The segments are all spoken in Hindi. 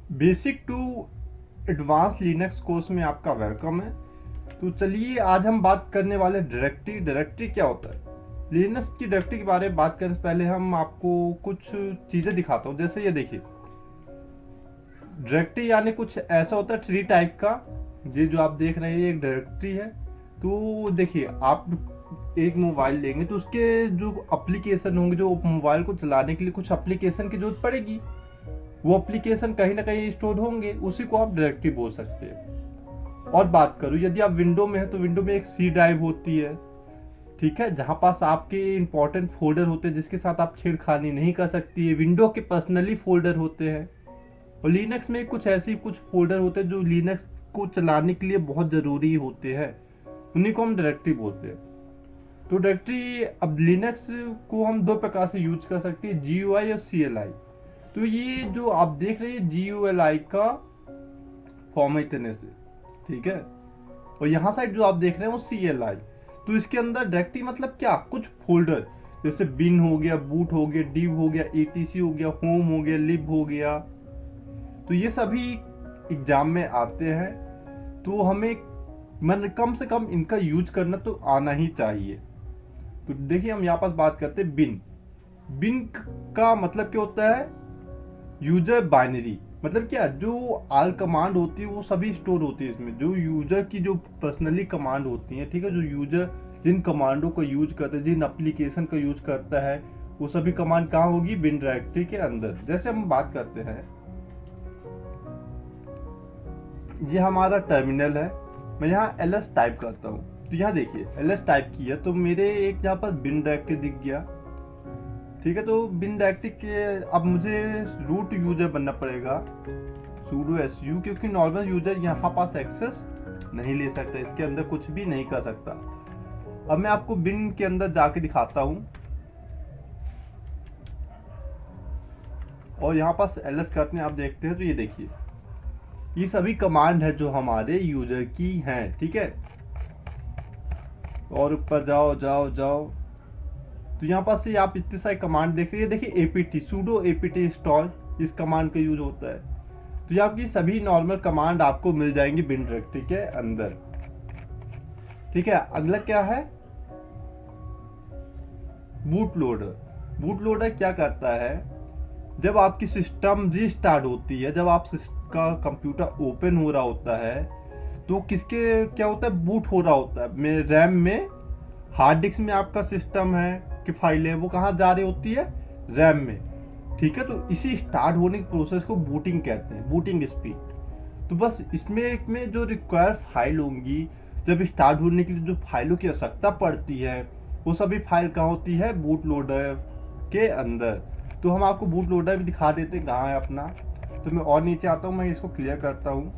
Basic to advance Linux course में आपका वेलकम है। तो चलिए आज हम बात करने वाले डायरेक्टरी। डायरेक्टरी क्या होता है? लिनक्स की डायरेक्टरी के बारे में बात करने से पहले हम आपको कुछ चीज़ें दिखाता हूँ। जैसे ये देखिए, डायरेक्टरी यानी कुछ ऐसा होता है ट्री टाइप का। ये जो आप देख रहे हैं ये एक डायरेक्टरी है। तो देखिए, आप एक मोबाइल लेंगे तो उसके जो एप्लीकेशन होंगे, जो मोबाइल को चलाने के लिए कुछ एप्लीकेशन की जरूरत पड़ेगी, वो एप्लीकेशन कहीं ना कहीं स्टोर होंगे, उसी को आप डायरेक्टरी बोल सकते हैं। और बात करूं, यदि आप विंडो में है तो विंडो में एक सी ड्राइव होती है, ठीक है, जहां पास आपके इंपॉर्टेंट फोल्डर होते हैं जिसके साथ आप छेड़खानी नहीं कर सकती है। विंडो के पर्सनली फोल्डर होते हैं। और लिनक्स में कुछ ऐसे कुछ फोल्डर होते हैं जो लिनक्स को चलाने के लिए बहुत जरूरी होते हैं, उन्हीं को हम डायरेक्टरी बोलते हैं। तो डायरेक्टरी अब लिनक्स को हम दो प्रकार से यूज कर सकते हैं, GUI और CLI। तो ये जो आप देख रहे हैं GULI का फॉर्म है इतने से, ठीक है। और यहाँ साइड जो आप देख रहे हैं वो CLI। तो इसके अंदर डायरेक्टरी मतलब क्या, कुछ फोल्डर जैसे बिन हो गया, बूट हो गया, div हो गया, etc हो गया, होम हो गया, lib हो गया। तो ये सभी एग्जाम में आते हैं, तो हमें कम से कम इनका यूज करना तो आना ही चाहिए। तो देखिए, हम यहाँ पास बात करते हैं बिन। बिन का मतलब क्या होता है? User binary. मतलब क्या, जो आल कमांड होती है वो सभी स्टोर होती है इसमें, जो यूजर की जो पर्सनली कमांड होती है, ठीक है, जो यूजर जिन कमांडों का यूज करता है, जिन एप्लीकेशन का यूज करता है, वो सभी कमांड कहाँ होगी? बिन डायरेक्टरी के अंदर। जैसे हम बात करते हैं, ये हमारा टर्मिनल है, मैं यहाँ ls टाइप करता हूँ। तो यहाँ देखिए ls टाइप किया तो मेरे एक यहाँ पर बिन डायरेक्टरी दिख गया, ठीक है। तो बिन डायरेक्टरी के अब मुझे रूट यूजर बनना पड़ेगा, sudo su, क्योंकि नॉर्मल यूजर यहाँ पास एक्सेस नहीं ले सकता, इसके अंदर कुछ भी नहीं कर सकता। अब मैं आपको बिन के अंदर जाके दिखाता हूँ, और यहाँ पास ls करते हैं, आप देखते हैं। तो ये देखिए, ये सभी कमांड है जो हमारे यूजर की हैं, ठीक है। और ऊपर जाओ जाओ जाओ, तो यहाँ पास से आप इतने सारे कमांड देख सकते हैं। देखिए apt, sudo apt install, इस कमांड का यूज होता है। तो ये आपकी सभी नॉर्मल कमांड आपको मिल जाएंगी बिन डायरेक्टरी के अंदर, ठीक है। अगला क्या है? Boot loader. बूट लोडर क्या करता है? जब आपकी सिस्टम रीस्टार्ट होती है, जब आपका कंप्यूटर ओपन हो रहा होता है, तो किसके क्या होता है? बूट हो रहा होता है। रैम में, हार्ड डिस्क में आपका सिस्टम है कि फाइलें, वो कहाँ जा रही होती है? रैम में, ठीक है। तो इसी स्टार्ट होने की प्रोसेस को बूटिंग कहते हैं, बूटिंग स्पीड। तो बस इसमें जो रिक्वायर फाइल होंगी, जब स्टार्ट होने के लिए जो फाइलों की आवश्यकता पड़ती है, वो सभी फाइल कहाँ होती है? बूट लोडर के अंदर। तो हम आपको बूट लोडर भी दिखा देते हैं कहाँ है अपना। तो मैं और नीचे आता हूँ, मैं इसको क्लियर करता हूँ,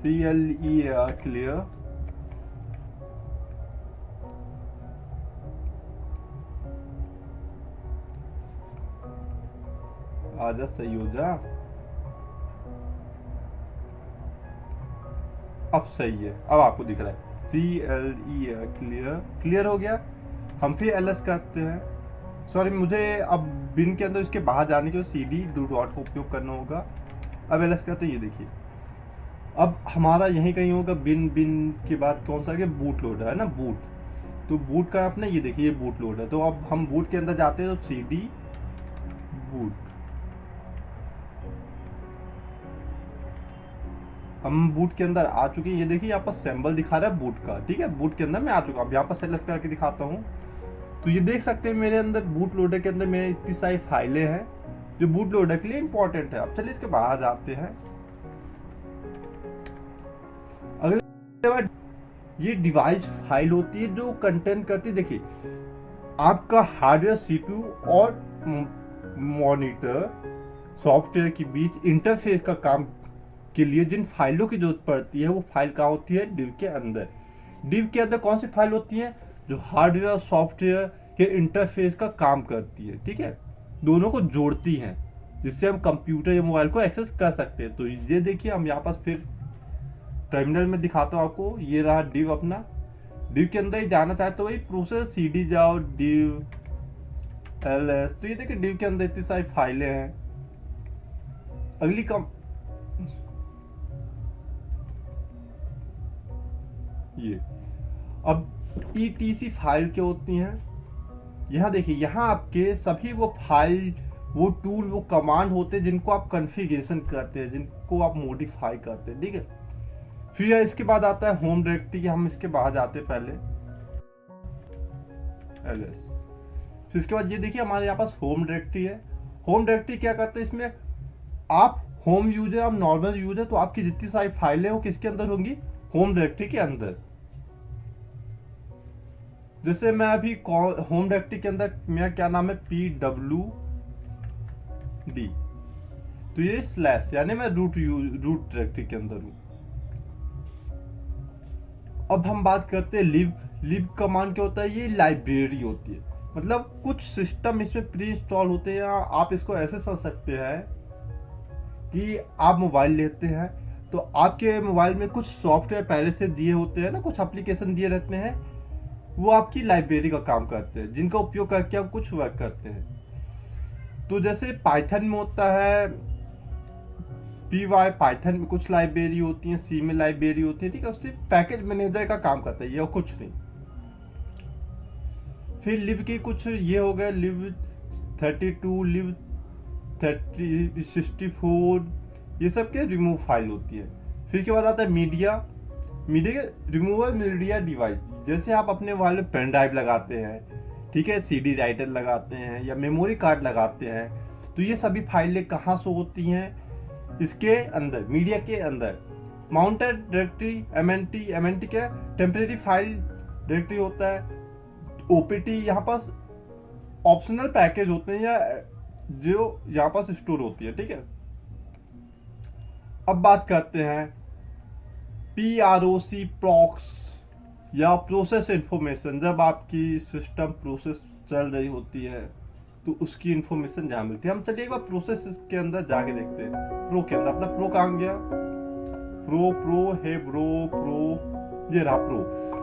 CLEAR क्लियर। आजा सही हो जा, अब सही है, अब आपको दिख रहा है CLEAR क्लियर। क्लियर हो गया। हम फिर ls करते हैं। सॉरी, मुझे अब बिन के अंदर इसके बाहर जाने के लिए CD डू डॉट का उपयोग करना होगा। अब ls करते हैं। ये देखिए, अब हमारा यहीं कहीं होगा बिन। बिन के बाद कौन सा? बूट लोडर है ना, बूट। तो बूट का अपने ये देखिए, ये बूट लोडर। तो अब हम बूट के अंदर जाते हैं, तो CD बूट। हम बूट के अंदर आ चुके हैं। ये देखिए यहाँ पर सिंबल दिखा रहा है बूट का, ठीक है। बूट के अंदर मैं आ चुका हूँ। अब यहाँ पर सेलेक्ट करके दिखाता हूँ, तो ये देख सकते हैं मेरे अंदर बूट लोडर के अंदर मेरे इतनी सारी फाइलें हैं जो बूट लोडर के लिए इंपॉर्टेंट है। अब चलिए इसके बाहर जाते हैं। अगले बार ये डिवाइस फाइल होती है जो कंटेंट करती है, देखिए, आपका हार्डवेयर, CPU और मॉनिटर सॉफ्टवेयर के बीच इंटरफेस का काम के लिए जिन फाइलों की जरूरत पड़ती है, वो फाइल कहाँ होती है? डिव के अंदर। डिव के अंदर कौन सी फाइल होती है? जो हार्डवेयर और सॉफ्टवेयर के इंटरफेस का काम करती है, ठीक है, दोनों को जोड़ती हैं, जिससे हम कंप्यूटर या मोबाइल को एक्सेस कर सकते हैं। तो ये देखिए, हम यहाँ पास फिर टर्मिनल में दिखाता हूँ आपको। ये रहा डिव अपना। डिव के अंदर ही जाना चाहे तो वही प्रोसेस, CD जाओ, डिव ls। तो ये देखिए, डिव के अंदर इतनी सारी फाइलें हैं। अगली कम ये अब ETC फाइल क्या होती हैं, यहाँ देखिए, यहाँ आपके सभी वो फाइल, वो टूल, वो कमांड होते हैं जिनको आप कॉन्फ़िगरेशन करते हैं, जिनको आप मॉडिफाई करते हैं, ठीक है। फिर इसके बाद आता है होम डायरेक्टरी, हम इसके बाहर जाते हैं पहले ls। फिर इसके बाद ये देखिए हमारे यहाँ पास होम डायरेक्टरी है। होम डायरेक्टरी क्या करते हैं, इसमें आप होम यूजर, आप नॉर्मल यूजर, तो आपकी जितनी सारी फाइलें वो किसके अंदर होंगी, होम डायरेक्टरी के अंदर। जैसे मैं अभी होम डायरेक्टरी के अंदर मेरा क्या नाम है, pwd, तो ये स्लैश यानी मैं रूट डायरेक्टरी के अंदर हूं। अब हम बात करते हैं लिब। लिब कमांड क्या होता है, ये लाइब्रेरी होती है, मतलब कुछ सिस्टम इसमें प्री इंस्टॉल होते हैं। आप इसको ऐसे समझ सकते हैं कि आप मोबाइल लेते हैं तो आपके मोबाइल में कुछ सॉफ्टवेयर पहले से दिए होते हैं ना, कुछ एप्लीकेशन दिए रहते हैं, वो आपकी लाइब्रेरी का काम करते हैं, जिनका उपयोग करके आप कुछ वर्क करते हैं। तो जैसे पाइथन में होता है पाइथन में कुछ लाइब्रेरी होती है, सी में लाइब्रेरी होती है, ठीक है, उससे पैकेज मैनेजर का काम करता है, ये कुछ नहीं। फिर लिब के कुछ ये हो गए, लिब 32, लिब 64, ये सब के रिमूव फाइल होती है। फिर के बाद आता है media. Media removal media device, जैसे आप अपने मोबाइल में पेन ड्राइव लगाते हैं, ठीक है, CD राइटर लगाते हैं या मेमोरी कार्ड लगाते हैं, तो ये सभी फाइलें कहाँ से होती हैं, इसके अंदर, मीडिया के अंदर। माउंटेड डायरेक्टरी, MNT क्या, टेम्परेरी फाइल डायरेक्टरी होता है। OPT यहाँ पास ऑप्शनल पैकेज होते हैं या जो यहाँ पास स्टोर होती है, ठीक है। अब बात करते हैं PROC प्रॉक्स या प्रोसेस इंफॉर्मेशन। जब आपकी सिस्टम प्रोसेस चल रही होती है तो उसकी इंफॉर्मेशन जहाँ मिलती है। हम चलिए एक बार प्रोसेस के अंदर जाके देखते हैं। प्रो के अंदर अपना प्रो कहाँ गया, प्रो है प्रो, ये रहा प्रो।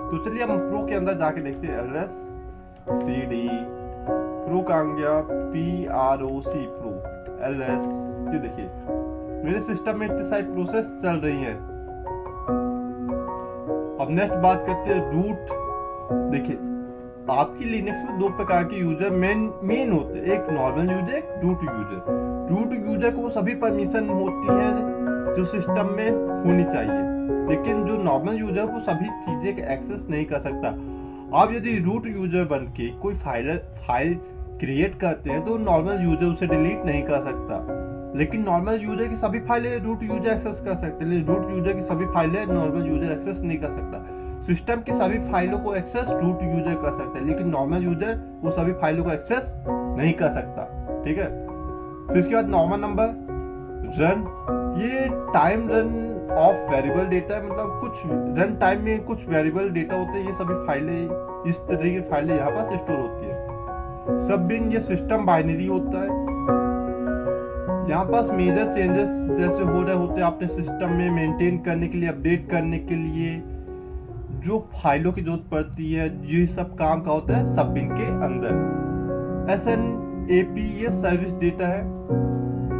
तो चलिए हम प्रो के अंदर जाके देखते हैं, ls cd प्रो कहाँ गया, PROC प्रो ls। ये देखिए मेरे सिस्टम में इतनी सारी प्रोसेस चल रही हैं। अब नेक्स्ट बात करते हैं रूट। देखिए आपकी लिनक्स में दो प्रकार के यूजर मेन होते हैं, एक नॉर्मल यूजर, एक रूट यूजर। रूट यूजर को सभी परमिशन होती है जो सिस्टम में होनी चाहिए, लेकिन जो नॉर्मल यूजर वो सभी चीजें का एक्सेस नहीं कर सकता। आप यदि रूट यूजर बन के कोई फाइल क्रिएट करते हैं तो नॉर्मल यूजर उसे डिलीट नहीं कर सकता, लेकिन नॉर्मल यूजर की सभी फाइलें रूट यूजर एक्सेस कर सकते हैं, लेकिन रूट यूजर की सभी फाइलें नॉर्मल यूजर एक्सेस नहीं कर सकता। सिस्टम की सभी फाइलों को एक्सेस रूट यूजर कर सकता है, लेकिन नॉर्मल यूजर वो सभी फाइलों को एक्सेस नहीं कर सकता, ठीक है। तो इसके बाद नॉर्मल नंबर, रन, ये time run of variable data है, मतलब कुछ रन टाइम में कुछ वेरिएबल डेटा होते हैं, ये सभी फाइलें, इस तरह की फाइलें यहाँ पर स्टोर होती है। सब बिन, ये सिस्टम बाइनरी होता है। यहाँ पास मेजर चेंजेस जैसे हो रहे होते हैं अपने सिस्टम में मेंटेन करने के लिए, अपडेट करने के लिए जो फाइलों की जरूरत पड़ती है, ये सब काम का होता है सब बिन के अंदर। SNAP ये सर्विस डेटा है,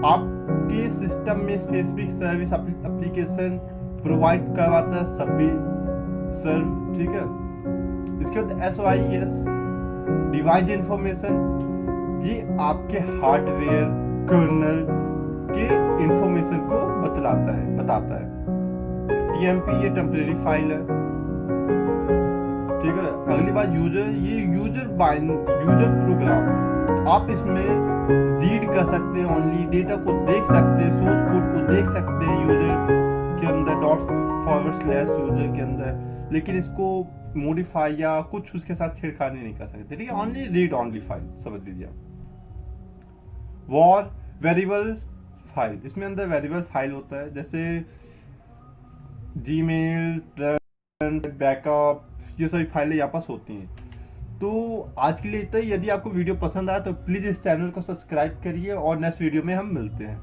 आपके सिस्टम में स्पेसिफिक सर्विस एप्लीकेशन प्रोवाइड करवाता है सब बिन सर्व, ठीक है। इसके बाद SOIS डिवाइस इंफॉर्मेशन, ये आपके हार्डवेयर कर्नल के इंफॉर्मेशन को बताता है। TMP ये टेम्परेरी फाइल है, ठीक है। अगली बात यूजर, ये यूजर प्रोग्राम, आप इसमें रीड कर सकते हैं, ओनली डेटा को देख सकते हैं, सोर्स कोड को देख सकते हैं यूजर के अंदर ./यूजर के अंदर, लेकिन इसको मॉडिफाई या कुछ उसके साथ छेड़खानी नहीं कर सकते, ठीक है। ओनली रीड ओनली फाइल समझ लीजिए आप। वॉर वेरिएबल फाइल, इसमें अंदर वेरिएबल फाइल होता है, जैसे जीमेल, बैकअप, ये सारी फाइलें यहाँ पास होती हैं। तो आज के लिए इतना ही। यदि आपको वीडियो पसंद आया तो प्लीज इस चैनल को सब्सक्राइब करिए और नेक्स्ट वीडियो में हम मिलते हैं।